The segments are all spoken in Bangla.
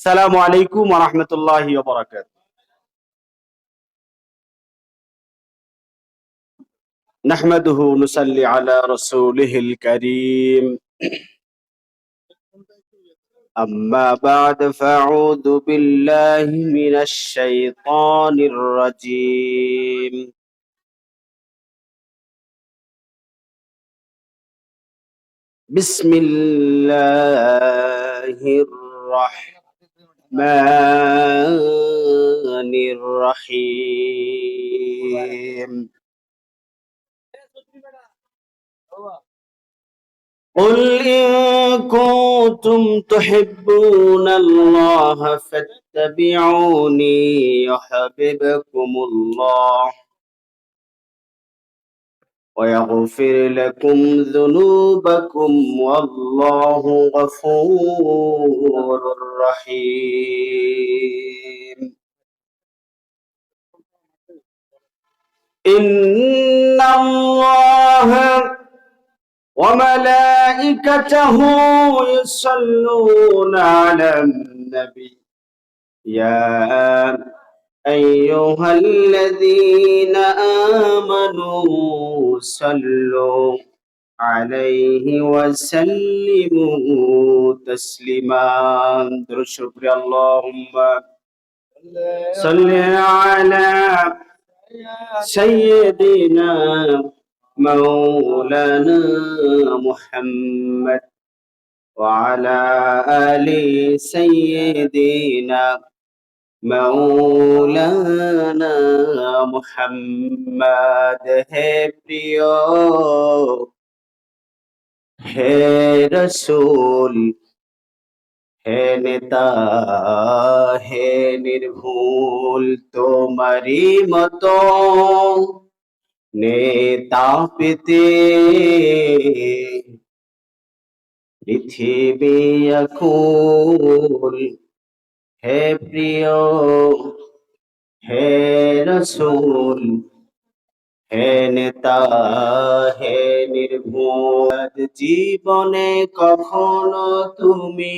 আসসালামু আলাইকুম ওয়া রাহমাতুল্লাহি ওয়া বারাকাতুহু। নাহমাদুহু ওয়া নুসাল্লি আলা রাসূলিহিল কারীম। আম্মা বা'দ ফাআউযু বিল্লাহি মিনাশ শাইতানির রাজীম। বিসমিল্লাহির রাহমানির রাহিম। قل إن كنتم تحبون الله فاتبعوني يحببكم الله ويغفر لكم ذنوبكم والله غفور رحيم. إن الله وملائكته يصلون على النبي يا أيها الذين آمنوا صلوا عليه وسلموا تسليما. درود شكر اللهم صل على سيدنا مولانا محمد وعلى آل سيدنا মৌলানা মুহাম্মদ। হে প্রিয় হে রসূল হে নেতা হে নির্ভুল, তোমারি মতো নেতা পেতে পৃথিবী আকুল। হে প্রিয় হে রসূল হে নেতা হে নির্ভুল, জীবনে কখনো তুমি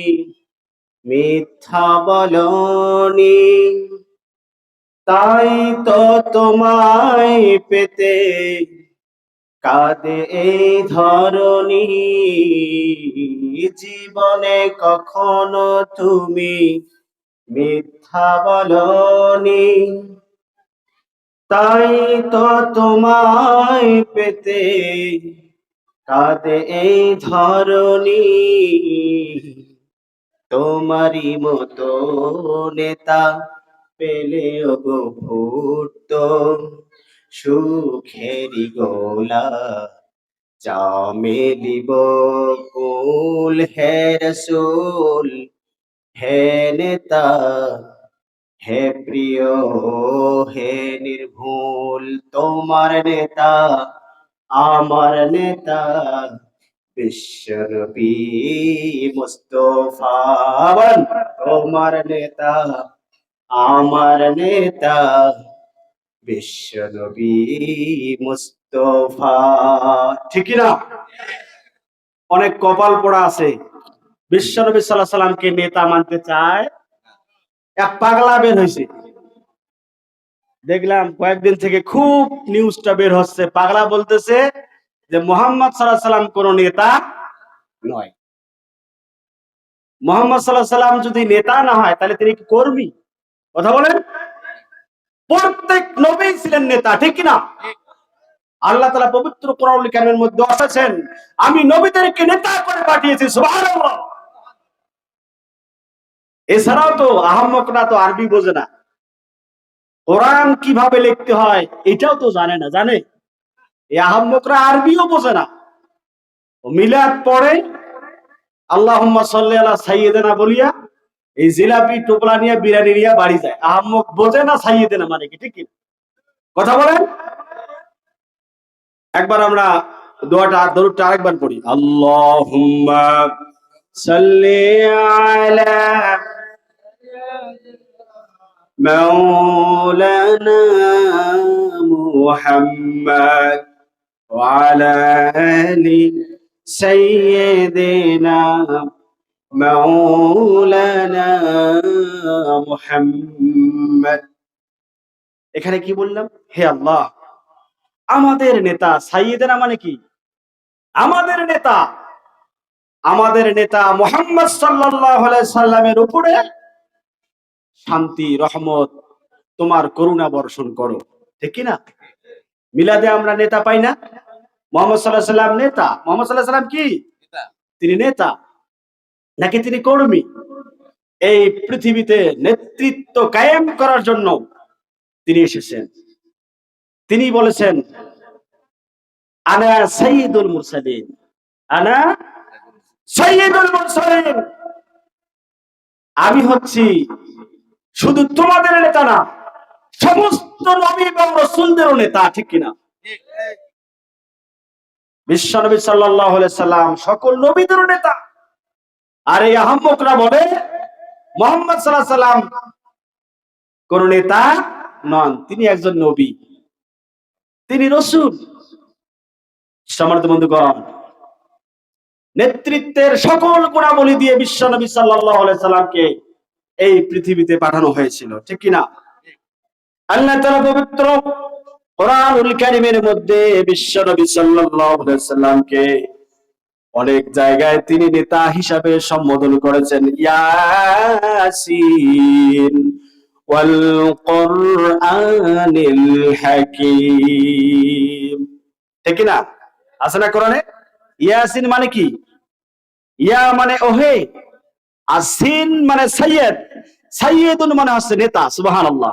মিথ্যা বলনি, তাই তো তোমায় পেতে কাঁদে এই ধরণী। জীবনে কখনো তুমি মিথ্যা বলনি, তাই তো তোমায় পেতে কাঁদে এই ধরণী। তোমারই মতো নেতা পেলেও গো ফুটত সুখেরি গোলা চামেলি বকুল। হে রসূল হে নেতা হে প্রিয় হে নির্ভুল, তোমার নেতা আমার নেতা বিশ্বনবী মুস্তাফা। তোমার নেতা আমার নেতা বিশ্বনবী মুস্তাফা। ঠিক না? অনেক কপাল পোড়া আছে বিশ্বনবী সাল্লাল্লাহু আলাইহি সাল্লামকে নেতা মানতে চায়। এক পাগলা বের হয়েছে, দেখলাম কয়েকদিন থেকে খুব নিউজটা বের হচ্ছে। পাগলা বলতেছে যে মুহাম্মদ সাল্লাল্লাহু আলাইহি সাল্লাম কোন নেতা নয়। মুহাম্মদ সাল্লাল্লাহু আলাইহি সাল্লাম যদি নেতা না হয় তাহলে তিনি কি কর্মী? কথা বলেন। প্রত্যেক নবী ছিলেন নেতা, ঠিক কি না? আল্লাহ তাআলা পবিত্র কোরআনুল কারীমের মধ্যে বলেছেন, আমি নবীদেরকে নেতা করে পাঠিয়েছি। সুবহানাল্লাহ। এছাড়াও তো আহম্মকরা তো আরবি বোঝে না, কোরআন কিভাবে লিখতে হয় এটাও তো জানে না। জানে? এই আহম্মকরা আরবিও বোঝে না, মিলাদ পড়ে আল্লাহুম্মা সাল্লি আলা সাইয়্যিদিনা বলিয়া এই জিলাপি টোপলা নিয়ে বিরিয়ানি নিয়ে বাড়ি যায়। আহম্মক বোঝে না সাইয়্যিদিনা মানে কি, ঠিক কি? কথা বলেন। একবার আমরা দোয়াটা দরুদটা আরেকবার পড়ি। আল্লাহুম্মা সাল্লি আলা মাওলানা মুহাম্মদ ওয়া আলা আলি সাইয়্যিদিনা মাওলানা মুহাম্মদ। এখানে কি বললাম? হে আল্লাহ, আমাদের নেতা সাইয়েদেনা মানে কি? আমাদের নেতা, আমাদের নেতা মুহাম্মদ সাল্লাল্লাহু আলাইহি সাল্লামের উপরে শান্তি রহমত তোমার করুণা বর্ষণ করো। ঠিক কি না? মিলাদে আমরা নেতা পাই না? মুহাম্মদ সাল্লাল্লাহু আলাইহি সাল্লাম নেতা। মুহাম্মদ সাল্লাল্লাহু আলাইহি সাল্লাম কি? তিনি নেতা নাকি তিনি কর্মী? এই পৃথিবীতে নেতৃত্ব কায়েম করার জন্য তিনি এসেছেন। তিনি বলেছেন, আনা সাইয়্যিদুল মুরসালিন, আনা সাইয়্যিদুল মুরসালিন, আমি হচ্ছি শুধু তোমাদের নেতা না, সমস্ত নবী এবং রাসূলদেরও নেতা। ঠিক কিনা? বিশ্বনবী সাল্লাল্লাহু আলাইহি সাল্লাম সকল নবীদেরও নেতা। আর এই আহম্মকরা বলে মুহাম্মদ সাল্লাল্লাহু আলাইহি সাল্লাম কোন নেতা নন, তিনি একজন নবী, তিনি রাসূল। সম্মানিত বন্ধুগণ, নেতৃত্বের সকল গুণাবলী দিয়ে বিশ্বনবী সাল্লাল্লাহু আলাইহি সাল্লামকে এই পৃথিবীতে পাঠানো হয়েছিল। ঠিক কিনা? আল্লাহ তাআলা পবিত্র কোরআনুল কারীমের মধ্যে বিশ্বনবী সাল্লাল্লাহু আলাইহি সাল্লামকে অনেক জায়গায় তিনি নেতা হিসাবে সম্বোধন করেছেন। ইয়াসিন ওয়াল কুরআনিল হাকীম। ঠিক না? আছে না কোরআনে? ইয়াসিন মানে কি? ইয়া মানে ওহে, আসিন মানে সাইয়্যিদ, সাইয়্যিদুন মানে হচ্ছে নেতা। সুবহানাল্লাহ।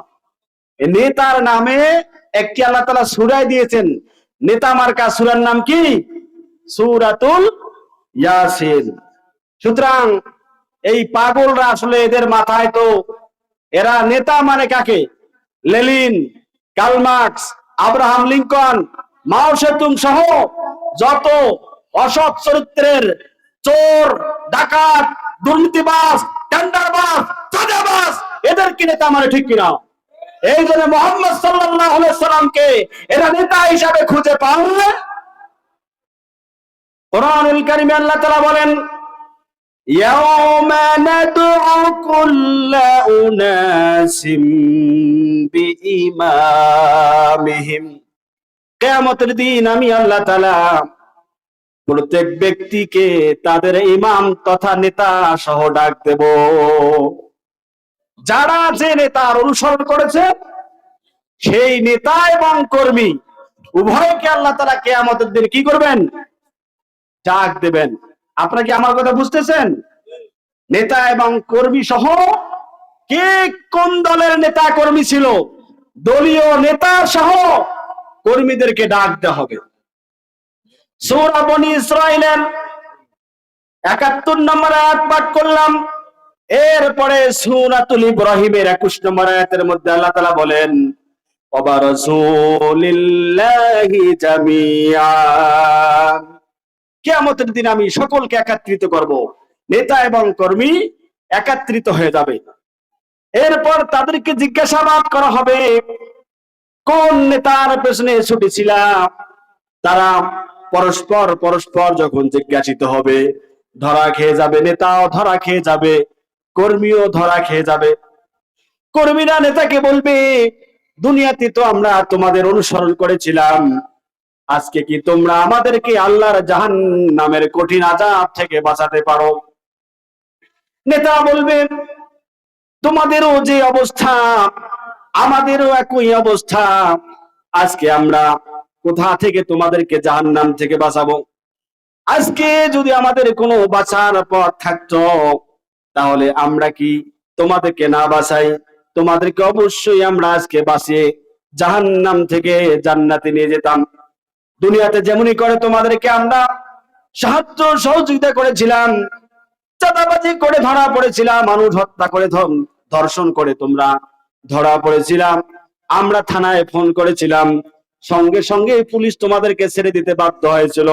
এই নেতার নামে একটি আল্লাহ তাআলা সূরা দিয়েছেন। নেতা মার্কা সূরার নাম কি? সূরাতুল ইয়াসিন। সুতরাং এই পাগলরা আসলে এদের মাথায় তো এরা নেতা মানে কাকে? Lenin, Karl Marx, Abraham Lincoln, মাও সেতুং সহ যত অসৎ চরিত্রের চোর, ডাকাত, দুর্নীতিবাজ, টেন্ডারবাজ, চাঁদাবাজ, এদেরকে নেতা মানে। ঠিক কিনা? এই জন্য মুহাম্মদ সাল্লাল্লাহু আলাইহি সাল্লামকে এরা নেতা হিসাবে খুঁজে পায়। কোরআনুল কারীমে আল্লাহ তাআলা বলেন, ইয়াওমা নাদউ কুল্লা উনাসিম বিইমামিহিম। কিয়ামতের দিন আমি আল্লাহ তাআলা প্রত্যেক ব্যক্তিকে তাদের ইমাম তথা নেতা সহ ডাক দেব। যারা যে নেতার অনুসরণ করেছে সেই নেতা এবং কর্মী উভয়কে আল্লাহ তাআলা কিয়ামতের দিন কি করবেন? ডাক দেবেন। আপনারা কি আমার কথা বুঝতেছেন? নেতা এবং কর্মী সহ কে কোন দলের নেতা কর্মী ছিল, দলীয় নেতা সহ কর্মীদেরকে ডাক দেওয়া হবে। সূরা বনী ইসরাঈলের ৭১ নম্বর আয়াত পাঠ করলাম। এরপরে সূরাতুল ইব্রাহিমের ২১ নম্বর আয়াতের মধ্যে আল্লাহ তাআলা বলেন, ওয়া রাসূলিল্লাহি জামিআ। কিয়ামতের দিন আমি সকলকে একত্রিত করব, নেতা এবং কর্মী একত্রিত হয়ে যাবে। এরপর তাদেরকে জিজ্ঞাসাবাদ করা হবে, কোন নেতার পেছনে ছুটেছিলাম। তারা পরস্পর পরস্পর যখন জিজ্ঞাসিত হবে, ধরা খেয়ে যাবে, নেতাও ধরা খেয়ে যাবে, কর্মীও ধরা খেয়ে যাবে। কর্মীরা নেতাকে বলবে, দুনিয়াতে তো আমরা তোমাদের অনুসরণ করেছিলাম, আজকে কি তোমরা আমাদেরকে আল্লাহর জাহান্নামের কঠিন আযাব থেকে বাঁচাতে পারো? নেতা বলবে, তোমাদেরও যে অবস্থা আমাদেরও একই অবস্থা, আজকে আমরা কোথা থেকে তোমাদেরকে জাহান্নাম থেকে বাঁচাবো? আজকে যদি আমাদের কোনো বাঁচার পথ থাকতো তাহলে আমরা কি তোমাদেরকে না বাঁচাই? তোমাদেরকে অবশ্যই আমরা আজকে বাঁচিয়ে জাহান্নাম থেকে জান্নাতে নিয়ে যেতাম। দুনিয়াতে যেমনই করে তোমাদেরকে আমরা সাহায্য সহযোগিতা করেছিলাম, চাঁদাবাজি করে ধরা পড়েছিলাম, মানুষ হত্যা করে ধর্ষণ করে তোমরা ধরা পড়েছিলাম, আমরা থানায় ফোন করেছিলাম, সঙ্গে সঙ্গে পুলিশ তোমাদেরকে ছেড়ে দিতে বাধ্য হয়েছিল।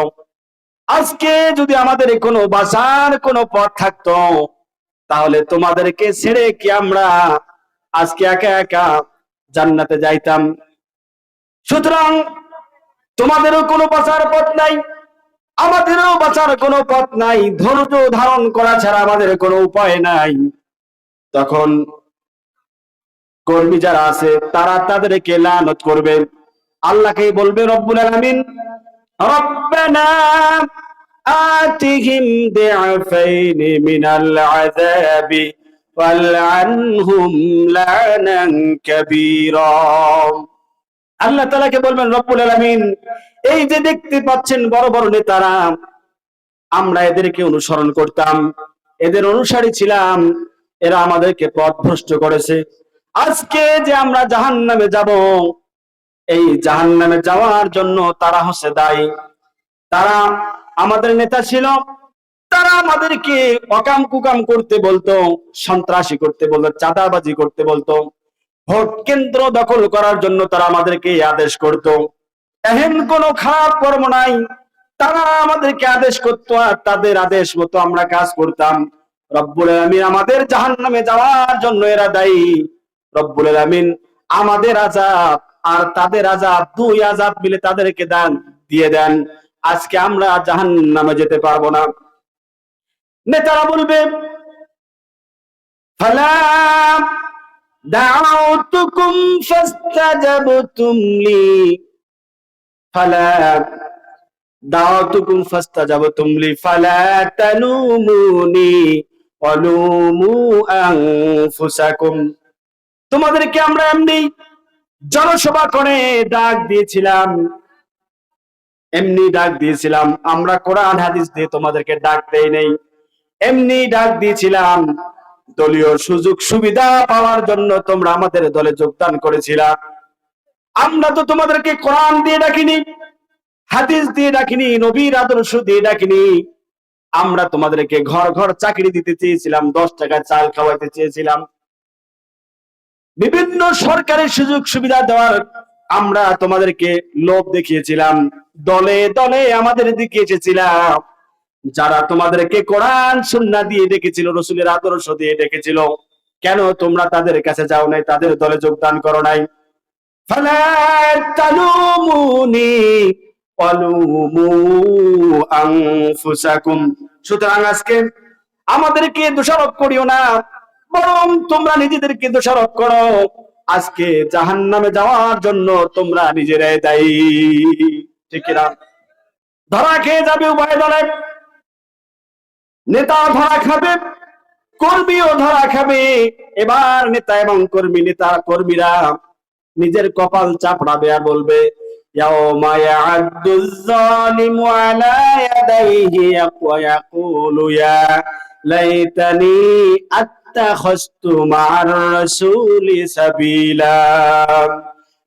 আজকে যদি আমাদের কোনো বাঁচার কোনো পথ থাকতো তাহলে তোমাদেরকে ছেড়ে কি আমরা আজকে একা একা জান্নাতে যাইতাম? সুতরাং তোমাদেরও কোনো বাঁচার পথ নাই। আমাদেরও বাঁচার কোনো পথ নাই, ধৈর্য ধারণ করা ছাড়া আমাদের কোনো উপায় নাই। তখন কর্মী যারা আছে তারা তাদেরকে লানত করবে, আল্লাহকে বলবে রব্বুল আলামিন রব্বানা আতিহিম দিআফাইনি মিনাল আযাবি ওয়ালআনহুম লানান কাবীরা। আল্লাহ তাআলাকে বলবেন রব্বুল আলামিন, এই যে দেখতে পাচ্ছেন বড় বড় নেতারা, আমরা এদেরকে অনুসরণ করতাম, এদের অনুসারী ছিলাম, এরা আমাদেরকে পথভ্রষ্ট করেছে। আজকে যে আমরা জাহান্নামে যাব, এই জাহান্নামে যাওয়ার জন্য তারা হচ্ছে দায়ী। তারা আমাদের নেতা ছিল, তারা আমাদেরকে অকাম কুকাম করতে বলতো, সন্ত্রাসী করতে বলতো, চাঁদাবাজি করতে বলতো, ভোট কেন্দ্র দখল করার জন্য তারা আমাদেরকে আদেশ করত। এহেন কোনো খারাপ কর্ম নাই, তারা আমাদেরকে আদেশ করতো আর তাদের আদেশ মতো আমরা কাজ করতাম। রব্বুল আলামিন আমাদের জাহান্নামে যাওয়ার জন্য এরা দায়ী। রব্বুল আলামিন আমাদের আযাব আর তাদের আযাব, দুই আযাব মিলে তাদেরকে দিয়ে দেন, আজকে আমরা জাহান্নামে যেতে পারবো না। নেতারা বলবে ফালা দাউতুকুম ফাস্তাজাবতুম লি, ফালা দাউতুকুম ফাস্তাজাবতুম লি ফালা তালুমুনি ওয়ালুমু আনফুসাকুম। তোমাদেরকে আমরা এমনি জনসভা করে ডাক দিয়েছিলাম, এমনি ডাক দিয়েছিলাম, আমরা কোরআন হাদিস দিয়ে তোমাদেরকে ডাক দেই নাই, এমনি ডাক দিয়েছিলাম। দলীয় সুযোগ সুবিধা পাওয়ার জন্য তোমরা আমাদের দলে যোগদান করেছিলা। আমরা তো তোমাদেরকে কোরআন দিয়ে ডাকিনি, হাদিস দিয়ে ডাকিনি, নবীর আদর্শ দিয়ে ডাকিনি। আমরা তোমাদেরকে ঘর ঘর চাকরি দিতে চেয়েছিলাম, 10 টাকা চাল খাওয়াইতে চেয়েছিলাম, বিভিন্ন সরকারি সুযোগ সুবিধা দেওয়ার আমরা তোমাদেরকে লোভ দেখিয়েছিলাম, দলে দলে আমাদের দিকে এসেছিলাম। যারা তোমাদেরকে কোরআন সুন্নাহ দিয়ে ডেকেছিল, রাসূলের আদর্শ দিয়ে ডেকেছিল, কেন তোমরা তাদের কাছে যাও নাই, তাদের দলে যোগদান করো নাই? ফালা তালুমুনি ওয়ালুমু আনফুসাকুম। সুতরাং আজকে আমাদেরকে দোষারোপ করিও না, বরং তোমরা নিজেদেরকে দোষারোপ করো। আজকে জাহান্নামে যাওয়ার জন্য তোমরা নিজেরাই দায়ী, ঠিক কিনা? ধরা খেয়ে যাবে উভয় দলে, নেতা ধরা খাবে, কর্মীও ধরা খাবে। এবার নেতা এবং কর্মীরা নিজের কপাল চাপড়াবে আর বলবে ইয়াউমা ইয়া'আদ্দুয যালিমু আলা ইয়াদাইহি ওয়া ইয়াকুলু ইয়া লাইতানি আত্তাখাযতু মা'আর রাসূলি সাবিলা।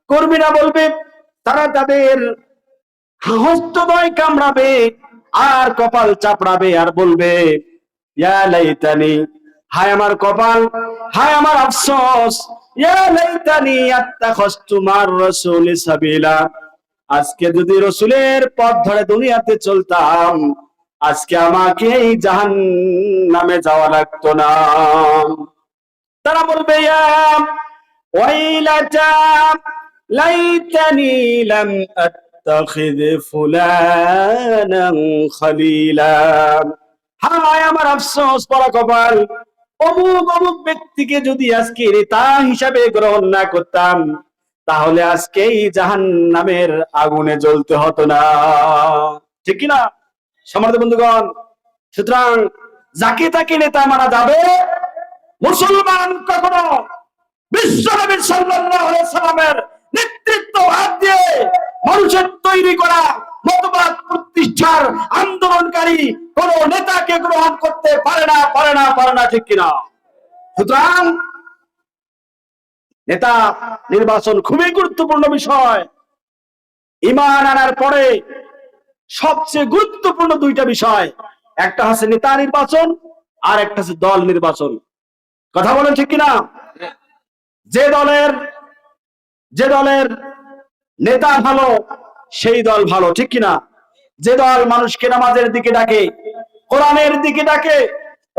কর্মীরা বলবে, তারা তাদের হস্তদ্বয় কামড়াবে আর কপাল চাপড়াবে আর বলবে ইয়া লাইতানি, হায় আমার কপাল, হায় আমার আফসোস, ইয়া লাইতানি আত্তাখাযতু মা'আর রাসূলি সাবিলা। আজকে যদি রাসূলের পথ ধরে দুনিয়াতে চলতাম, আজকে আমাকে এই জাহান্নামে যাওয়া লাগতো না। তারা বলবে ইয়া ওয়াইলাতা লাইতানি লাম আত্তাখিয ফুলানান খলিলা। হায় আমার আফসোস, পরা কপাল, অমুক অমুক ব্যক্তিকে যদি আজকে নেতা হিসাবে গ্রহণ না করতাম, তাহলে আজকে এই জাহান্নামের আগুনে জ্বলতে হতো না, ঠিক কিনা সম্মানিত বন্ধুগণ? সুতরাং যাকে তাকে নেতা মানা যাবে, মুসলমান কখনো বিশ্বনবী সাল্লাল্লাহু আলাইহি সাল্লামের নেতৃত্ব হাত দিয়ে মানুষের তৈরি করা মতবাদ প্রতিষ্ঠার আন্দোলনকারী কোন নেতাকে গ্রহণ করতে পারে না, ঠিক কিনা? সুতরাং নেতা নির্বাচন খুবই গুরুত্বপূর্ণ বিষয়। ঈমান আনার পরে সবচেয়ে গুরুত্বপূর্ণ দুইটা বিষয়, একটা হচ্ছে নেতা নির্বাচন আর একটা হচ্ছে দল নির্বাচন। কথা বলেন ঠিক কিনা? যে দলের নেতা ভালো সেই দল ভালো, ঠিক কিনা? যে দল মানুষকে নামাজের দিকে ডাকে, কোরআনের দিকে ডাকে,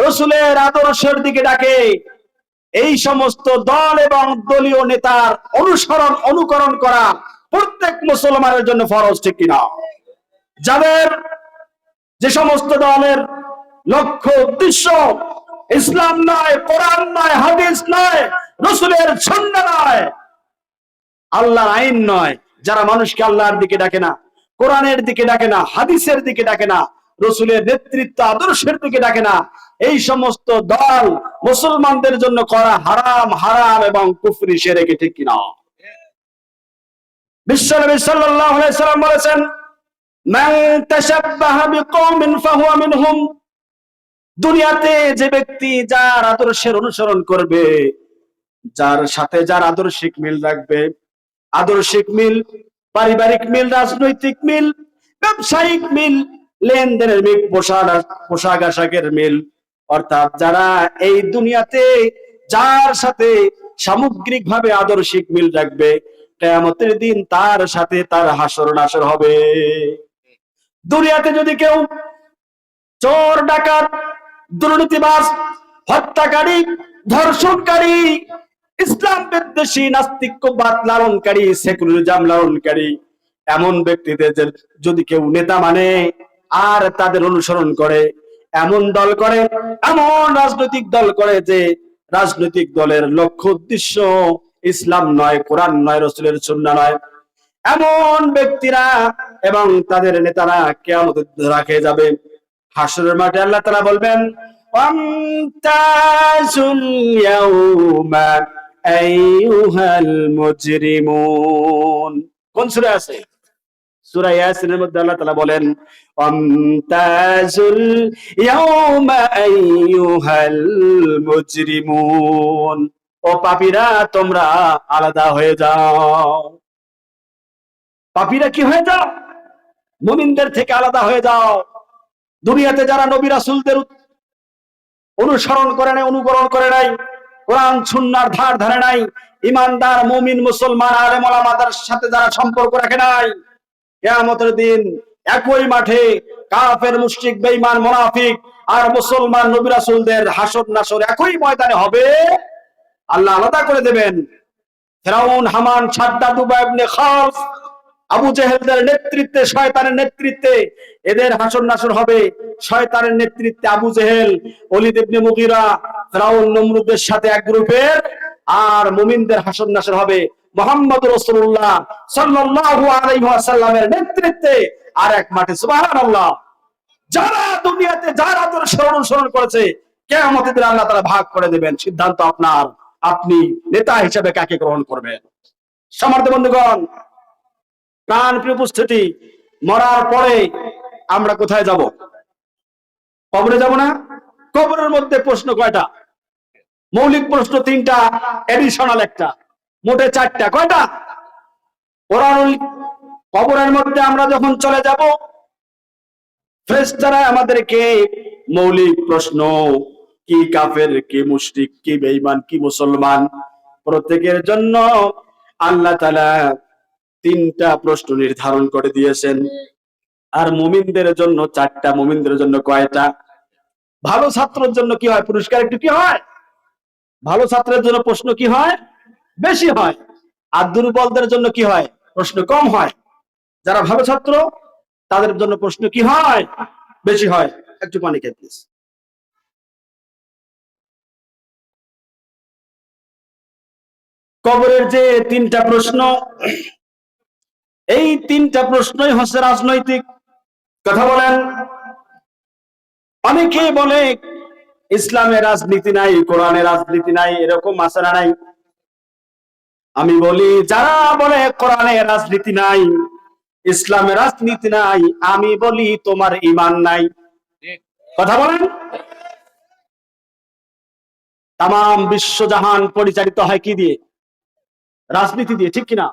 রাসূলের আদর্শের দিকে ডাকে, এই সমস্ত দল এবং দলীয় নেতার অনুকরণ করা প্রত্যেক মুসলমানের জন্য ফরজ, ঠিক কিনা? যাদের যে সমস্ত দলের লক্ষ্য উদ্দেশ্য ইসলাম নয়, কোরআন নয়, হাদিস নয়, রাসূলের সুন্নাহ নয়, আল্লাহর আইন নয়, যারা মানুষকে আল্লাহর দিকে ডাকে না, কোরআনের দিকে ডাকে না, হাদিসের দিকে ডাকে না, রাসূলের নেতৃত্ব আদর্শের দিকে ডাকে না, এই সমস্ত দল মুসলমানদের জন্য করা হারাম, হারাম এবং কুফরি শিরক, ঠিক কিনা? বিশ্বনবী সাল্লাল্লাহু আলাইহি সাল্লাম বলেছেন, মান তাশাব্বাহা বিকওমিন ফাহুয়া মিনহুম। দুনিয়াতে যে ব্যক্তি যার আদর্শের অনুসরণ করবে, যার সাথে যার আদর্শিক মিল রাখবে, আদর্শিক মিল, পারিবারিক মিল, রাজনৈতিক মিল, ব্যবসায়িক মিল, লেনদেনের মিল, পোশাক আশাকের মিল, অর্থাৎ যারা এই দুনিয়াতে যার সাথে সামগ্রিকভাবে আদর্শিক মিল রাখবে, কিয়ামতের দিন তার সাথে তার হাসর নাসর হবে। দুনিয়াতে যদি কেউ চোর, ডাকাত, দুর্নীতিবাজ, হত্যাকারী, ধর্ষণকারী, ইসলাম বিদ্বেষী, নাস্তিক্যবাদ লালনকারী, সেকুলারিজম লালনকারী এমন ব্যক্তিদের যদি কেউ নেতা মানে আর তাদের অনুসরণ করে, এমন দল করে, এমন রাজনৈতিক দল করে যে রাজনৈতিক দলের লক্ষ্য উদ্দেশ্য ইসলাম নয়, কোরআন নয়, রাসূলের সুন্নাহ নয়, এমন ব্যক্তিরা এবং তাদের নেতারা কিয়ামতের দিন রাখে যাবে। হাসরের মাঠে আল্লাহ তাআলা বলবেন, ওয়ামতাজুল ইয়াউমা আইয়ুহাল মুজরিমুন। কোন সূরা আছে? সূরা ইয়াসিনের মধ্যে আল্লাহ তাআলা বলেন, ওয়ামতাজুল ইয়াউমা আইয়ুহাল মুজরিমুন। ও পাপীরা, তোমরা আলাদা হয়ে যাও। পাপীরা কি হয়ে যাও? মুমিনদের থেকে আলাদা হয়ে যাও। দুনিয়াতে যারা নবী রাসূলদের অনুসরণ করে নাই, অনুকরণ করে নাই, কোরআন সুন্নাহর ধার ধারে নাই, ইমানদার মুমিন মুসলমান আলেম ওলামাদের সাথে যারা সম্পর্ক রাখে নাই, কিয়ামতের দিন একই মাঠে কাফের, মুশরিক, বেঈমান, মুনাফিক আর মুসলমান নবী রাসূলদের হাসর নাসর একই ময়দানে হবে। আল্লাহ আলাদা করে দেবেন। ফিরাউন, হামান, শাদ্দাদ, উবাই ইবনে খালফ, আবু জেহেলদের নেতৃত্বে, শয়তানের নেতৃত্বে এদের হাসর নাসর হবে। শয়তানের নেতৃত্বে আবু জেহেল, ওলীদ ইবনে মুগীরা, ফিরাউন, নমরুদের সাথে এক গ্রুপের, আর মুমিনদের হাসর নাসর হবে মুহাম্মদ রাসূলুল্লাহ সাল্লাল্লাহু আলাইহি ওয়াসাল্লামের নেতৃত্বে আর এক মাঠে। সুবহানাল্লাহ। যারা দুনিয়াতে যার আদর্শ অনুসরণ করেছে, কিয়ামতের দিন আল্লাহ তাআলা ভাগ করে দেবেন। সিদ্ধান্ত আপনার, আপনি নেতা হিসেবে কাকে গ্রহণ করবেন। সম্মানিত বন্ধুগণ, প্রাণ প্রিয় উপস্থিতি, মরার পরে আমরা কোথায় যাব? কবরে যাব না? কবরের মধ্যে প্রশ্ন কয়টা? মৌলিক প্রশ্ন তিনটা, এডিশনাল একটা, মোটে চারটা। কয়টা? কোরআনুল কবরের মধ্যে আমরা যখন চলে যাব, ফেরেশতারা আমাদেরকে মৌলিক প্রশ্ন, কি কাফের, কি মুশরিক, কি বেঈমান, কি মুসলমান, প্রত্যেকের জন্য আল্লাহ তাআলা তিনটা প্রশ্ন নির্ধারণ করে দিয়েছেন। আর মুমিনদের জন্য চারটা। মুমিনদের জন্য কয়টা? ভালো ছাত্রের জন্য কি হয়? পুরস্কার একটু কি হয়? ভালো ছাত্রের জন্য প্রশ্ন কি হয়? বেশি হয়। আর দুর্বলদের জন্য কি হয়? প্রশ্ন কম হয়। যারা ভালো ছাত্র তাদের জন্য প্রশ্ন কি হয়? বেশি হয়। একটু পানি খেয়ে প্লিজ। কবরের যে তিনটা প্রশ্ন, এই তিনটা প্রশ্নই হচ্ছে রাজনৈতিক। কথা বলেন। অনেকে বলে ইসলামে রাজনীতি নাই, কোরআনে রাজনীতি নাই, এরকম মাসালা নাই। আমি বলি, যারা বলে কোরআনে রাজনীতি নাই, ইসলামে রাজনীতি নাই, আমি বলি তোমার ঈমান নাই। কথা বলেন। তাম বিশ্বজাহান পরিচালিত হয় কি দিয়ে? রাজনীতি দিয়ে, ঠিক কিনা?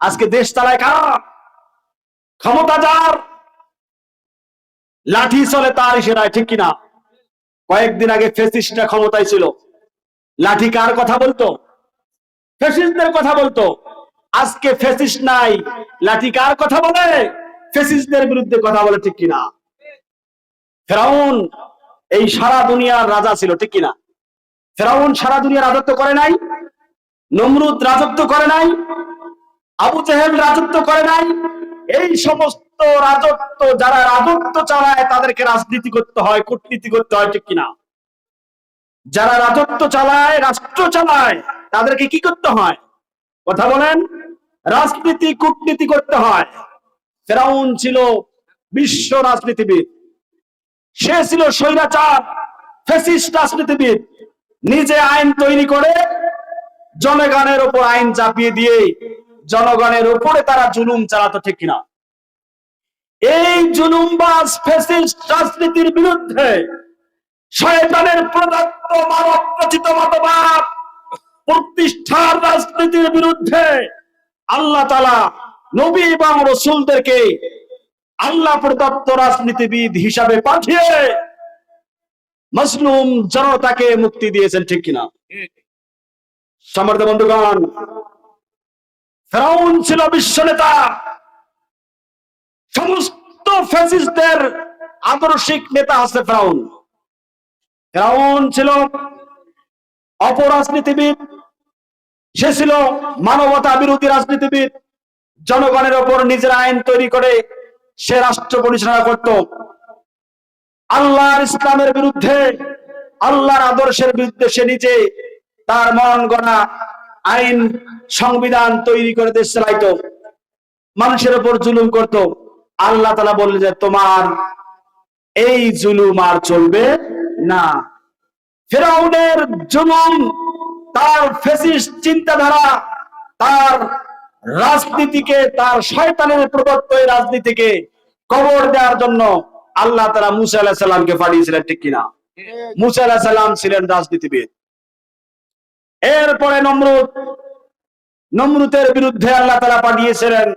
আজকে দেশ চালায় কারা? ক্ষমতা যার, লাঠি চলে তার ইশারায়, ঠিক কিনা? কয়েকদিন আগে ফ্যাসিস্টরা ক্ষমতায় ছিল, লাঠি কার কথা বলতো? ফ্যাসিস্টদের কথা বলতো। আজকে ফ্যাসিস্ট নাই, লাঠি কার কথা বলে? ফ্যাসিস্টদের বিরুদ্ধে কথা বলে, ঠিক কিনা? ফিরাউন এই সারা দুনিয়ার রাজা ছিল, ঠিক কিনা? ফিরাউন সারা দুনিয়া রাজত্ব করে নাই? নমরুদ রাজত্ব করে নাই? আবু জেহেল রাজত্ব করে নাই? এই সমস্ত রাজত্ব, যারা রাজত্ব চালায় তাদেরকে রাজনীতি করতে হয়, কূটনীতি করতে হয়, ঠিক কিনা? যারা রাজত্ব চালায়, রাষ্ট্র চালায়, তাদেরকে কি করতে হয়? কথা বলেন। রাজনীতি, কূটনীতি করতে হয়। ফেরাউন ছিল বিশ্ব রাজনীতিবিদ, সে ছিল স্বৈরাচার, ফ্যাসিস্ট রাজনীতিবিদ। নিজে আইন তৈরি করে জনগণের উপর আইন চাপিয়ে দিয়ে জনগণের উপরে তারা জুলুম চালাতো, ঠিক কিনা? এই জুলুমবাজ ফ্যাসিস্ট রাজনীতির বিরুদ্ধে, শয়তানের প্রদত্ত মানব রচিত মতবাদ প্রতিষ্ঠার রাজনীতির বিরুদ্ধে আল্লাহ তাআলা নবী এবং রাসূলদেরকে আল্লাহ প্রদত্ত রাজনীতিবিদ হিসাবে পাঠিয়ে মুসলিম জনতাকে মুক্তি দিয়েছেন, ঠিক কিনা? সম্মানিত বন্ধুগণ, ফেরাউন ছিল বিশ্ব নেতা, সমস্ত ফ্যাসিস্টদের আদর্শিক নেতা আছে ফেরাউন। ফেরাউন ছিল অপরাজনীতিবিদ, সে ছিল মানবতা বিরোধী রাজনীতিবিদ। জনগণের ওপর নিজের আইন তৈরি করে সে রাষ্ট্র পরিচালনা করত। আল্লাহর ইসলামের বিরুদ্ধে, আল্লাহর আদর্শের বিরুদ্ধে সে নিজে তার মন গড়া আইন, সংবিধান তৈরি করে দেশ চালাইতো, মানুষের উপর জুলুম করত। আল্লাহ তাআলা বললেন যে তোমার এই জুলুম আর চলবে না। ফেরাউনের জুলুম, তার ফ্যাসিস্ট চিন্তাধারা, তার রাজনীতিকে, তার শয়তানের প্রদত্ত এই রাজনীতিকে কবর দেওয়ার জন্য আল্লাহ তাআলা মুসা আলাইহিস সালামকে পাঠিয়েছিলেন, ঠিক কিনা? মুসা আলাইহিস সালাম ছিলেন রাজনীতিবিদ। এরপরে নমরুদের বিরুদ্ধে আল্লাহ তাআলা পাঠিয়েছিলেন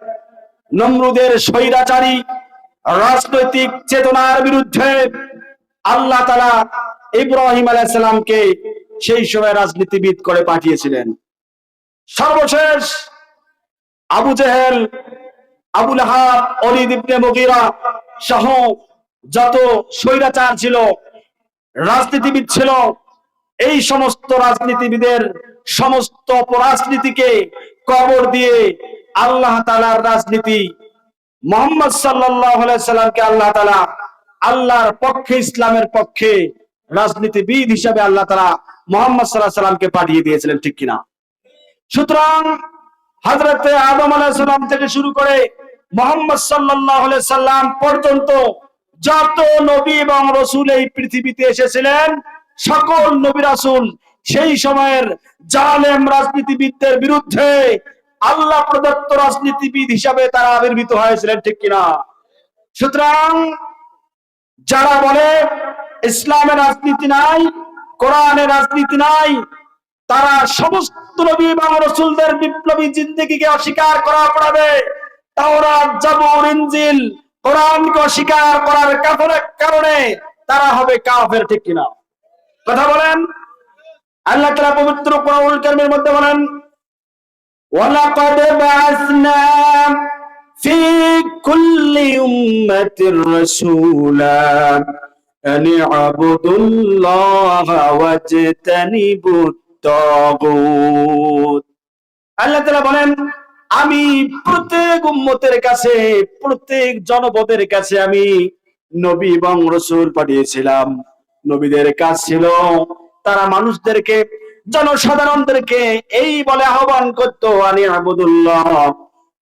নমরুদের স্বৈরাচারী রাজনৈতিক চেতনার বিরুদ্ধে আল্লাহ তাআলা ইব্রাহিম আলাইহিস সালামকে সেই সময় রাজনীতিবিদ করে পাঠিয়েছিলেন। সর্বশেষ আবু জেহেল, আবু লাহাব, ওলীদ ইবনে মুগীরা সহ যত স্বৈরাচার ছিল, রাজনীতিবিদ ছিল, এই সমস্ত রাজনীতিবিদের সমস্ত অপরাজনীতিকে কবর দিয়ে আল্লাহ তাআলার রাজনীতি, মুহাম্মদ সাল্লাল্লাহু আলাইহি সাল্লামকে আল্লাহ তাআলা আল্লাহর পক্ষে, ইসলামের পক্ষে রাজনীতিবিদ হিসাবে আল্লাহ তাআলা মুহাম্মদ সাল্লাল্লাহু আলাইহি সাল্লামকে পাঠিয়ে দিয়েছিলেন, ঠিক কিনা? সুতরাং হযরতে আদম আলাইহিস সালাম থেকে শুরু করে মুহাম্মদ সাল্লাল্লাহু আলাইহি সাল্লাম পর্যন্ত যত নবী এবং রাসূল এই পৃথিবীতে এসেছিলেন, সকল নবী রাসূল সেই সময়ের জালেম রাজনীতিবিদদের বিরুদ্ধে আল্লাহ প্রদত্ত রাজনীতিবিদ হিসাবে তারা আবির্ভূত হয়েছিলেন, ঠিক কিনা? সুতরাং যারা বলে ইসলামের রাজনীতি নাই, কোরআনের রাজনীতি নাই, তারা সমস্ত নবী এবং রাসূলদের বিপ্লবী জিন্দেগিকে অস্বীকার করা অপরাধে, তাওরাত, জাবুর, ইনজিল, কোরআনকে অস্বীকার করার কারণে তারা হবে কাফের, ঠিক কিনা? কথা বলেন। আল্লাহ তাআলা পবিত্র কোরআনুল কারীমের মধ্যে বলেন, ওয়ালাকাদ বা'আসনা ফি কুল্লি উম্মাতির রাসূলা আন ই'বুদুল্লাহা ওয়াজতানিবুত তাগুত। আল্লাহ তাআলা বলেন, আমি প্রত্যেক উম্মতের কাছে, প্রত্যেক জনপদের কাছে আমি নবী এবং রাসূল পাঠিয়েছিলাম। নবীদের কাজ ছিল তারা মানুষদেরকে, জনসাধারণদেরকে এই বলে আহ্বান করত, আনি আবুদুল্লাহ,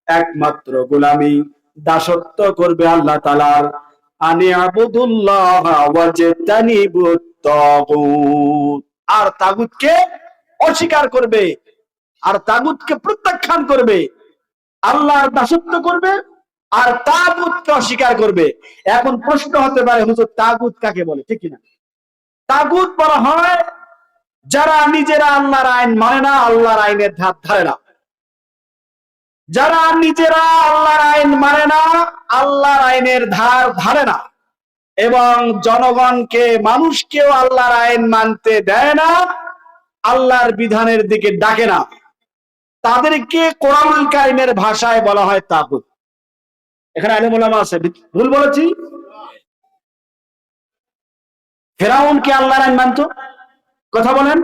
একমাত্র গোলামি, দাসত্ব করবে আল্লাহ তাআলার। আনি আবুদুল্লাহ ওয়াজতানিবুত তাগুত, আর তাগুতকে অস্বীকার করবে, আর তাগুতকে প্রত্যাখ্যান করবে। আল্লাহর দাসত্ব করবে আর তাগুতকে অস্বীকার করবে। এখন প্রশ্ন হতে পারে, হুজুর তাগুত কাকে বলে, ঠিক কিনা? তাগুত বলা হয় যারা নিজেরা আল্লাহর আইন মানে না, আল্লাহর আইনের ধার ধারে না। যারা নিজেরা আল্লাহর আইন মানে না, আল্লাহর আইনের ধার ধারে না, এবং জনগণকে, মানুষকেও আল্লাহর আইন মানতে দেয় না, আল্লাহর বিধানের দিকে ডাকে না, তাদেরকে কোরআনুল কারীমের ভাষায় বলা হয় তাগুত। এখানে আলেম ওলামা আছে, ভুল বলেছি? ফেরাউন কি আল্লাহর আইন মানতো? কথা বলেন।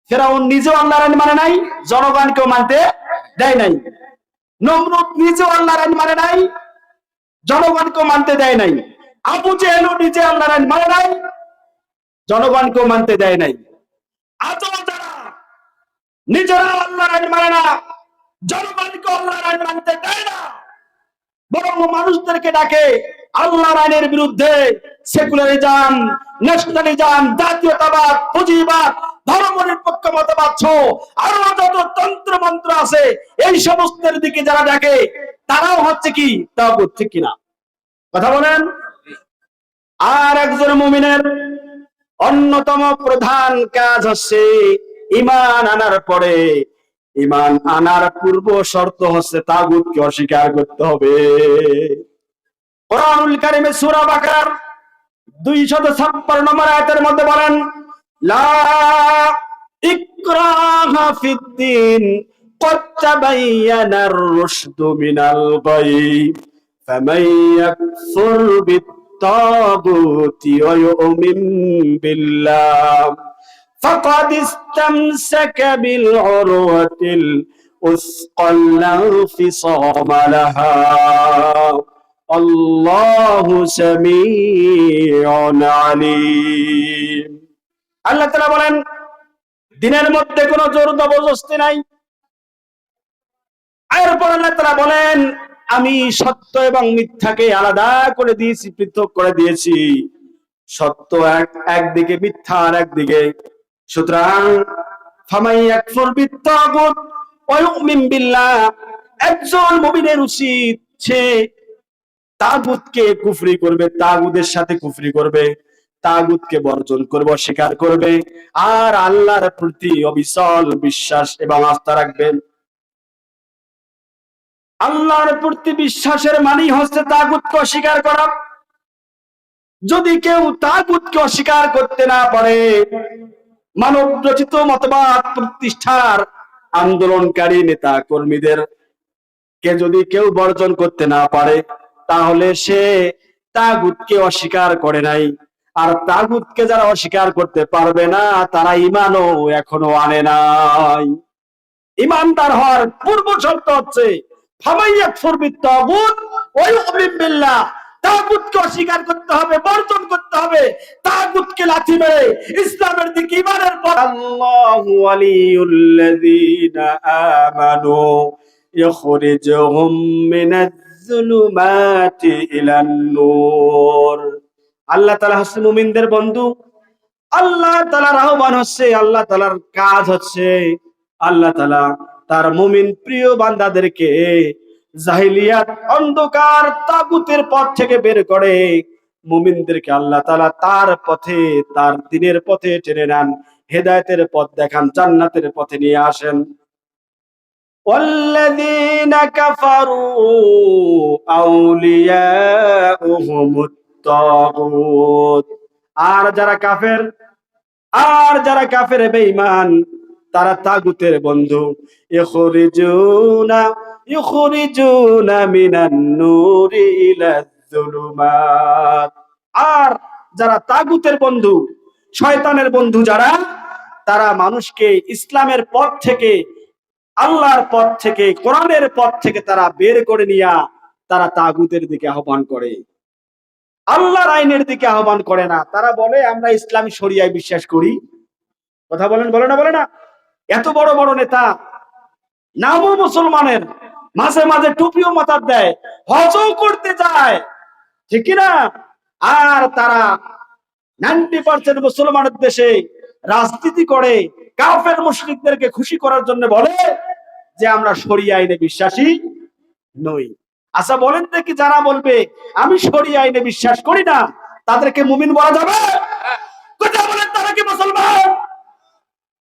ফেরাউন নিজেও আল্লাহর আইন মানে নাই, জনগণকেও মানতে দেয় নাই। নমরুদ নিজেও আল্লাহর আইন মানে নাই, জনগণকে মানতে দেয় নাই। আবু জেহেল নিজে আল্লাহর আইন মানে নাই, জনগণকে মানতে দেয় নাই। আজও যারা নিজেরা আল্লাহর আইন মানে না, জনগণকে আল্লাহর আইন মানতে দেয় না, বরং মানুষদেরকে ডাকে আল্লাহর আইনের বিরুদ্ধে, সেকুলারিজম, ন্যাশনালিজম, জাতীয়তাবাদ, পুঁজিবাদ, ধর্মনিরপেক্ষ মতবাদ সহ আরো যত তন্ত্র মন্ত্র আছে এই সমস্তের দিকে যারা ডাকে তারাও হচ্ছে কি তাগুত, ঠিক কিনা? কথা বলেন। আর একজন মুমিনের অন্যতম প্রধান কাজ হচ্ছে ঈমান আনার পরে, ঈমান আনার পূর্ব শর্ত হচ্ছে তাগুতকে অস্বীকার করতে হবে। কোরআনুল কারীমে সূরা বাকারার 256 নম্বর আয়াতের মধ্যে বলেন, লা ইকরাহা ফিদ্দীন ক্বাদ তাবায়্যানার রুশদু মিনাল গাই ফামান ইয়াকফুর বিত-তাগুতি ওয়া ইউমিন বিল্লাহ ফাকাদ ইসতামসাকা বিল উরওয়াতিল উসকা লা ফিসামা লাহা আল্লাহু সামিউন আলীম। আল্লাহ তাআলা বলেন, দিনের মধ্যে কোনো জোর জবরদস্তি নাই। এরপর আল্লাহ তাআলা বলেন, আমি সত্য এবং মিথ্যাকে আলাদা করে দিয়েছি, পৃথক করে দিয়েছি। সত্য একদিকে, মিথ্যা আর একদিকে। সুতরাং ফামান ইয়াকফুর বিত-তাগুত ওয়া ইউমিন বিল্লাহ, একজন মুমিনের উচিত সে তাগুতকে কুফরি করবে, তাগুতের সাথে কুফরি করবে, তাগুতকে বর্জন করবে, অস্বীকার করবে, আর আল্লাহর প্রতি অবিচল বিশ্বাস এবং আস্থা রাখবেন। আল্লাহর প্রতি বিশ্বাসের মানেই হচ্ছে তাগুতকে অস্বীকার করা। যদি কেউ তাগুতকে অস্বীকার করতে না পারে, মানব রচিত মতবাদ প্রতিষ্ঠার আন্দোলনকারী নেতা কর্মীদের কে যদি কেউ বর্জন করতে না পারে, তাহলে সে তাগুতকে অস্বীকার করে নাই। আর তাগুতকে যারা অস্বীকার করতে পারবে না, তারা ঈমানও এখনো আনে নাই। ঈমানদার হওয়ার পূর্ব শর্ত হচ্ছে ফামান ইয়াকফুর বিত-তাগুত ওয়া ইউমিন বিল্লাহ, তাগুতকে অস্বীকার করতে হবে, বর্জন করতে হবে, তাগুতকে লাথি মেরে ইসলামের দিকে, ঈমানের পথ। আল্লাহু ওয়ালিয়ুল্লাযীনা আমানু ইখরিজুহুম মিনাজ-যুলুমাতি ইলান-নূর। আল্লাহ তাআলা হচ্ছে মুমিনদের বন্ধু। আল্লাহ তাআলার আহ্বান হচ্ছে, আল্লাহ তাআলার কাজ হচ্ছে, আল্লাহ তাআলা তার মুমিন প্রিয় বান্দাদেরকে জাহিলিয়াত, অন্ধকার, তাগুতের পথ থেকে বের করে মুমিনদেরকে আল্লাহ তাআলা তার পথে, তার দ্বীনের পথে টেনে নেন, হেদায়েতের পথ দেখান, জান্নাতের পথে নিয়ে আসেন। ওয়াল্লাযীনা কাফারু আউলিয়াউহুমুত তাগুত, আর যারা কাফের বেঈমান তারা তাগুতের বন্ধু। ইখরিজুনা মিনান নূরি ইলাজ যুলুমাত, আর যারা তাগুতের বন্ধু, শয়তানের বন্ধু যারা, তারা মানুষকে ইসলামের পথ থেকে, আল্লাহর পথ থেকে, কোরআনের পথ থেকে তারা বের করে নিয়া তারা তাগুতের দিকে আহ্বান করে, আল্লাহর আইনের দিকে আহ্বান করে না। তারা বলে আমরা ইসলামী শরিয়ায় বিশ্বাস করি। কথা বলেন, বলে না? বলে না? এত বড় বড় নেতা, নামও মুসলমানের, মাঝে মাঝে টুপিও মাথার দেয়, হজও করতে যায়, ঠিক না? আর তারা 90% মুসলমানের দেশে রাজনীতি করে, কাফের মুশরিকদেরকে খুশি করার জন্য বলে যে আমরা শরিয়া আইনে বিশ্বাসী নই। আচ্ছা বলেন দেখি, যারা বলবে আমি শরিয়া আইনে বিশ্বাস করি না, তাদেরকে মুমিন বলা যাবে? কথা বলেন, তারা কি মুসলমান?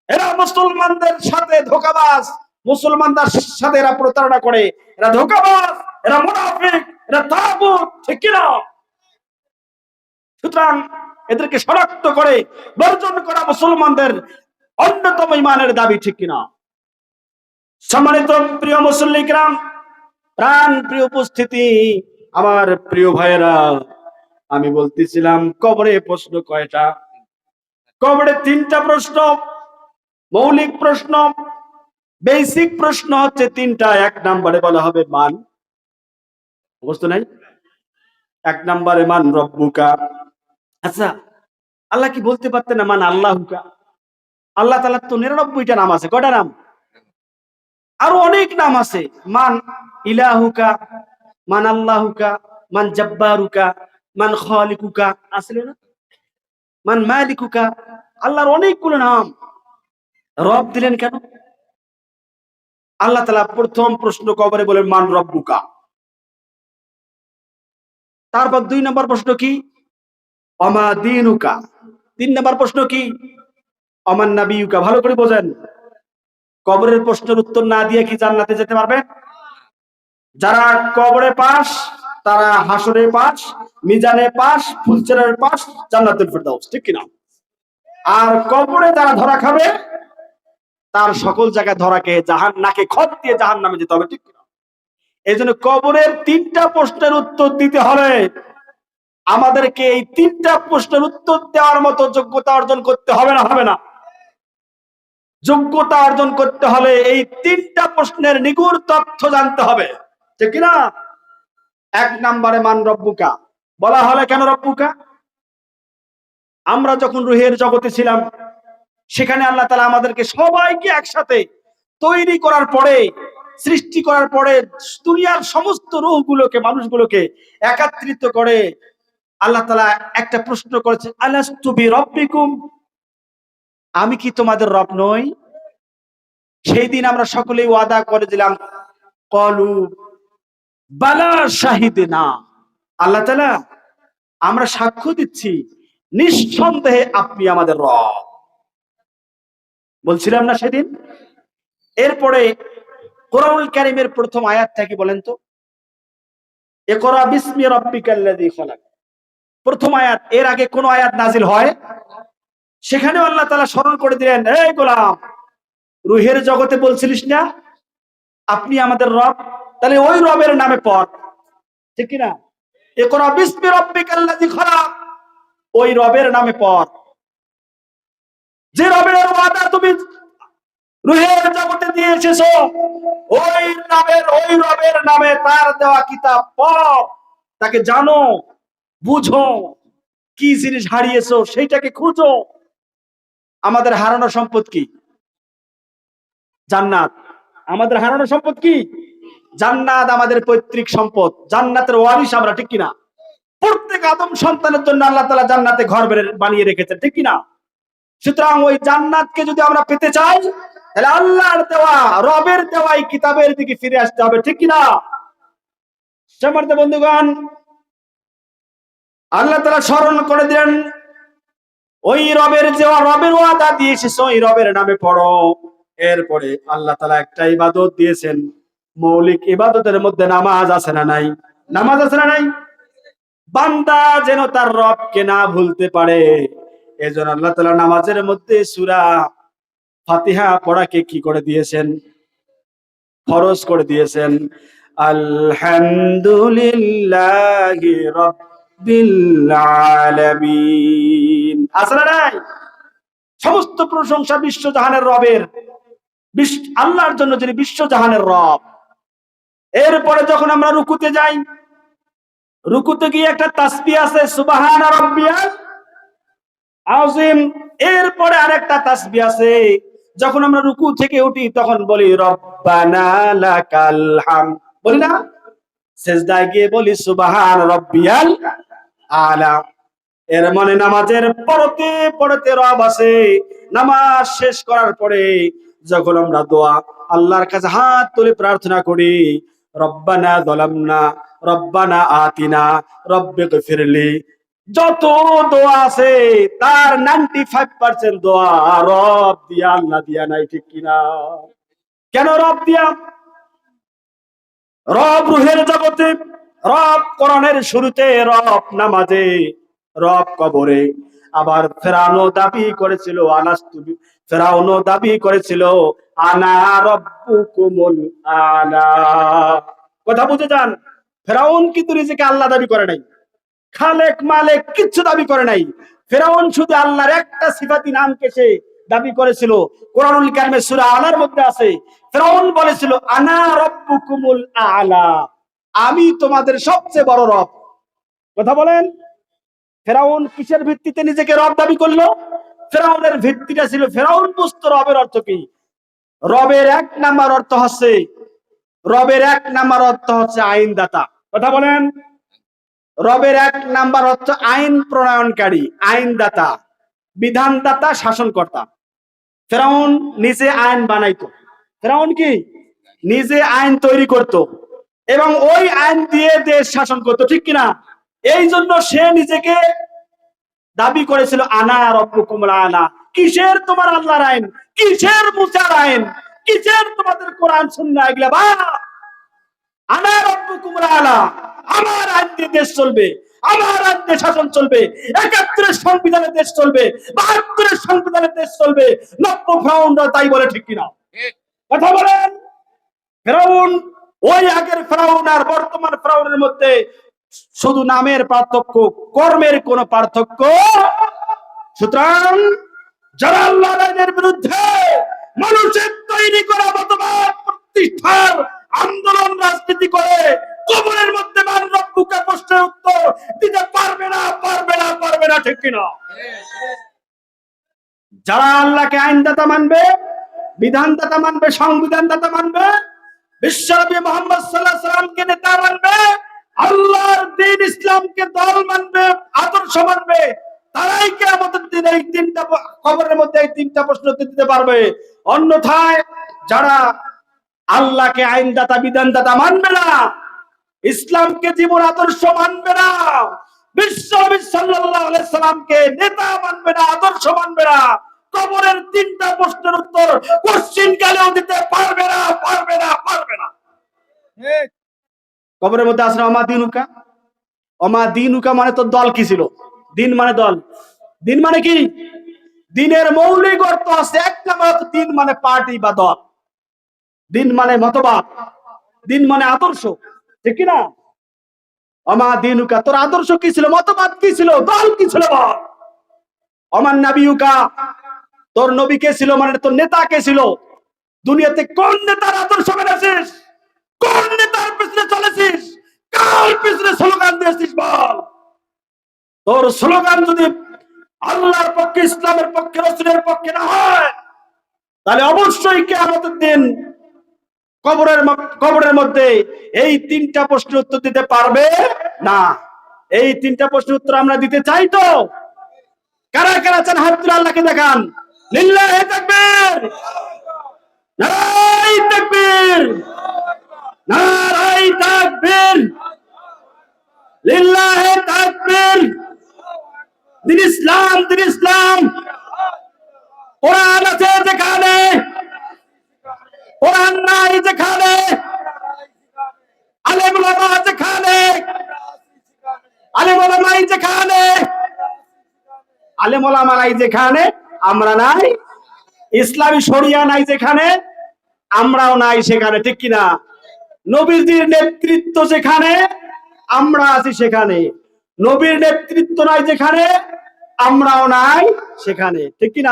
এরা মুসলমানদের সাথে ধোঁকাবাজ, মুসলমানদের সাথে এরা প্রতারণা করে, এরা ধোঁকাবাজ, এরা মুনাফিক, এরা তাগুত, ঠিক কি না? সুতরাং এদেরকে শনাক্ত করে বর্জন করা মুসলমানদের অন্যতম ঈমানের দাবি, ঠিক কিনা? সম্মানিত প্রিয় মুসল্লি কিরাম, প্রাণ প্রিয় উপস্থিতি, আমার প্রিয় ভাইয়েরা, আমি বলতেছিলাম কবরে প্রশ্ন কয়টা? কবরে 3টা প্রশ্ন, মৌলিক প্রশ্ন, বেসিক প্রশ্ন হচ্ছে 3টা। 1 নম্বরে বলা হবে মান, বুঝতে নাই? এক নম্বরে মান রব্বুকা। আচ্ছা, আল্লাহ কি বলতে পারতেন না মান আল্লাহুকা? আল্লাহ তাআলার তো 99টা নাম আছে। কয়টা নাম? আরো অনেক নাম আছে। মান ইলাহুকা, মান আল্লাহুকা, মান জাব্বারুকা, মান খালিকুকা, আসলে না? মান মালিকুকা। আল্লাহর অনেকগুলো নাম। রব দিলেন কেন? আল্লাহ তাআলা প্রথম প্রশ্ন কবরে বলেন মান রব্বুকা। তারপর 2 নম্বর প্রশ্ন কি? অমা দীনুকা। 3 নম্বর প্রশ্ন কি? অমান নাবিয়ুকা। ভালো করে বোঝেন। কবরের প্রশ্নের উত্তর না দিয়ে কি জান্নাতে যেতে পারবে? যারা কবরে পাস তারা হাসরে পাস, মিজানে পাস, ফুলচেরারে পাস, জান্নাতুল ফেরদাউস, ঠিক কিনা? আর কবরে যারা ধরা খাবে তার সকল জায়গায় ধরাকে নাকে খত দিয়ে জাহান্নামে যেতে হবে, ঠিক কিনা? এই জন্য কবরের 3টা প্রশ্নের উত্তর দিতে হলে আমাদেরকে এই 3টা প্রশ্নের উত্তর দেওয়ার মতো যোগ্যতা অর্জন করতে হবে না? হবে না? যোগ্যতা অর্জন করতে হলে এই 3টা প্রশ্নের নিগুড় তথ্য জানতে হবে, ঠিক কিনা? এক নম্বরে মান রব্বুকা। বলা হলে কেন রব্বুকা? আমরা যখন রুহের জগতে ছিলাম সেখানে আল্লাহ তাআলা আমাদেরকে সবাইকে একসাথে তৈরি করার পরে, সৃষ্টি করার পরে দুনিয়ার সমস্ত রূহগুলোকে, মানুষগুলোকে একত্রিত করে আল্লাহ তাআলা একটা প্রশ্ন করেছে, আলাস্তু বিরাব্বিকুম, আমি কি তোমাদের রব নই? সেই দিন আমরা সকলেই ওয়াদা করে দিলাম, কলু বালা শাহিদিনা, আল্লাহ তাআলা আমরা সাক্ষ্য দিচ্ছি নিঃসন্দেহে আপনি আমাদের রব। বলছিলাম না সেদিন? এরপরে কোরআনুল কারীমের প্রথম আয়াতটা কি বলেন তো? ইকরা বিসমি রাব্বিকাল্লাযী খালাক। প্রথম আয়াত। এর আগে কোন আয়াত নাজিল হয়? সেখানে আল্লাহ তাআলা স্মরণ করে দিলেন, এই গোলাম, রুহের জগতে বলছিলিস না আপনি আমাদের রব, তাহলে ওই রবের নামে পড়, ঠিক কি না? ইকরা বিসমি রাব্বিকাল্লাযী খালাক, ওই রবের নামে পড়। যে রবের ওয়াদা তুমি রুহের জগতে দিয়ে এসেছো, ওই রবের নামে তার দেওয়া কিতাব পড়ো, তাকে জানো, বুঝো, কি জিনিস হারিয়েছো সেইটাকে খুঁজো। আমাদের হারানো সম্পদ কি? জান্নাত। আমাদের হারানো সম্পদ কি? জান্নাত আমাদের পৈতৃক সম্পদ, জান্নাতের ওয়ারিশ আমরা, ঠিক কিনা? প্রত্যেক আদম সন্তানের জন্য আল্লাহ তাআলা জান্নাতে ঘর বানিয়ে রেখেছেন, ঠিক কিনা? সুতরাং ওই জান্নাতকে যদি আমরা পেতে চাই তাহলে আল্লাহর দেওয়া, রবের দেওয়া এই কিতাবের দিকে ফিরে আসতে হবে, ঠিক কিনা? সম্মানিত বন্ধুগণ, আল্লাহ তাআলা স্মরণ করে দিলেন, ওই রবের ওয়াদা দিয়ে এসেছো, ওই রবের নামে পড়ো। এরপরে আল্লাহ তাআলা একটা ইবাদত দিয়েছেন, মৌলিক ইবাদতের মধ্যে নামাজ আছে না নাই? নামাজ আছে না নাই? বান্দা যেন তার রবকে না ভুলতে পারে, এজন্য আল্লাহ তাআলা নামাজের মধ্যে সূরা ফাতিহা পড়াকে কি করে দিয়েছেন? ফরজ করে দিয়েছেন। আলহামদুলিল্লাহি রাব্বিল আলামিন। আছে না নাই? সমস্ত প্রশংসা বিশ্বজাহানের রবের, আল্লাহর জন্য, যিনি বিশ্বজাহানের রব। এরপরে যখন আমরা রুকুতে যাই, রুকুতে গিয়ে একটা তাসবিহ আছে, সুবহানা রাব্বিয়াল আযীম। এরপরে আরেকটা তাসবিহ আছে, যখন আমরা রুকু থেকে উঠি তখন বলি রব্বানা লাকাল হামদ, বলি না? সিজদায় গিয়ে বলি সুবহান রাব্বিয়াল আলা। এর মানে নামাজের পড়তে পড়তে রব আছে। নামাজ শেষ করার পরে যখন আমরা দোয়া, আল্লাহর কাছে হাত তুলে প্রার্থনা করি, রব্বানা যালামনা, রব্বানা আতিনা, রব্বিগফিরলি, যত দোয়া আছে তার 95% দোয়া রব দিয়া, আল্লাহ দিয়া নাই, ঠিক কিনা? কেন রব দিয়া? রব রুহের জগতে, রব কোরআনের শুরুতে, রব নামাজে, রব কবরে। আবার ফেরাউনও দাবি করেছিল ফেরাউনও দাবি করেছিল আনা রব্বুকুমুল আলা। কথা বুঝে যান। ফেরাউন কিন্তু নিজেকে আল্লাহ দাবি করে নাই, খালেক মালেক কিচ্ছু দাবি করে নাই। ফেরাউন শুধু আল্লাহর একটা সিফাতি নামকে সে দাবি করেছিল। কোরআনুল কারীমে সূরা আলার মধ্যে আছে, ফেরাউন বলেছিল আনা রব্বুকুমুল আলা, আমি তোমাদের সবচেয়ে বড় রব। কথা বলেন। ফেরাউন কিসের ভিত্তিতে নিজেকে রব দাবি করলো? ফেরাউনের ভিত্তিটা ছিল, ফেরাউন বুঝতো রবের অর্থ কি। রবের এক নাম্বার অর্থ হচ্ছে, রবের এক নাম্বার অর্থ হচ্ছে আইনদাতা। কথা বলেন। রবের এক নাম্বার অর্থ আইন প্রণয়নকারী, আইনদাতা, বিধানদাতা, শাসনকর্তা। ফেরাউন নিজে আইন বানাইতো। ফেরাউন কি নিজে আইন তৈরি করত এবং ওই আইন দিয়ে দেশ শাসন করতো, ঠিক কিনা? এই জন্য সে নিজেকে দাবি করেছিল আনা রব্বুকুমুল আলা। কিসের তোমার আল্লাহর আইন, কিসের মুসার আইন, কিসের তোমাদের কোরআন সুন্নাহ এগুলা? বা আনা রব্বুকুমুল আলা, আমার আইন দিয়ে দেশ চলবে, আমার আইন দিয়ে শাসন চলবে, ৭১ সংবিধানে দেশ চলবে, ৭২ সংবিধানে দেশ চলবে। নব্য ফেরাউনরা তাই বলে, ঠিক কিনা? কথা বলেন। ফেরাউন, ওই আগের ফেরাউন আর বর্তমান ফেরাউনের মধ্যে শুধু নামের পার্থক্য, কর্মের কোন পার্থক্য। সুতরাং যারা আল্লাহর আইনের বিরুদ্ধে মানুষের তৈরি করা মতবাদ প্রতিষ্ঠার আন্দোলন রাজনীতি করে, কবরের মধ্যে মান রব্বুকা প্রশ্নের উত্তর দিতে পারবে না, পারবে না, পারবে না, ঠিক কিনা? যারা আল্লাহকে আইনদাতা মানবে, বিধানদাতা মানবে, সংবিধানদাতা মানবে, বিশ্বনবী মুহাম্মদ সাল্লাল্লাহু আলাইহি সাল্লামকে নেতা মানবে, আল্লাহর দ্বীন ইসলামকে দল মানবে, আদর্শ মানবে, তারাই কিয়ামতের দিন এই তিনটা কবরের মধ্যে এই তিনটা প্রশ্ন দিতে পারবে। অন্যথায় যারা আল্লাহকে আইনদাতা বিধানদাতা মানবে না, ইসলামকে জীবন আদর্শ মানবে না, বিশ্বনবী সাল্লাল্লাহু আলাইহি সাল্লামকে নেতা মানবে না, আদর্শ মানবে না, কবরের তিনটা প্রশ্নের উত্তর কোশ্চিন কালেও দিতে পারবে না, পারবে না, পারবে না। কবরের মধ্যে আসলে অমাদিনুকা, অমাদিনুকা মানে তো দল কি ছিল? দিন মানে দল। দিন মানে কি? দিনের মৌলিক অর্থ আছে এক নাম্বার, দিন মানে পার্টি বা দল, দিন মানে মতবাদ, দিন মানে আদর্শ, ঠিক কিনা? অমাদিনুকা, তোর আদর্শ কি ছিল, মতবাদ কি ছিল, দল কি ছিল বল। অমান নাবিউকা, তোর নবী কে ছিল, মানে তোর নেতা কে ছিল? দুনিয়াতে কোন নেতার আদর্শ মেনেছিস? কোন নেতার পিছনে চলেছিস? কার পিছনে স্লোগান দিয়েছিস বল। তোর স্লোগান যদি আল্লাহর পক্ষে, ইসলামের পক্ষে, রাসূলের পক্ষে না হয়, তাহলে অবশ্যই কিয়ামতের দিন কবরের মধ্যে এই তিনটা প্রশ্নের উত্তর দিতে পারবে না। এই তিনটা প্রশ্নের উত্তর আমরা দিতে চাই তো? কারা কারা চান হাত তুলে আল্লাহকে দেখান। লিল্লাহি তাকবীর, নারায়ে তাকবীর, নারায়ে তাকবীর, লিল্লাহি তাকবীর। দিন ইসলাম, দিন ইসলাম। কোরআন আছে যেখানে, কোরআন নাই যেখানে, আলেম ওলামা যেখানে, আলেম ওলামা যেখানে, আলেম ওলামা নাই যেখানে, আমরা নাই। ইসলামী শরিয়া নাই যেখানে, আমরাও নাই সেখানে, ঠিক কিনা? নবীজির নেতৃত্ব যেখানে, আমরা আছি সেখানে। নবীর নেতৃত্ব নাই যেখানে, আমরাও নাই সেখানে, ঠিক কিনা?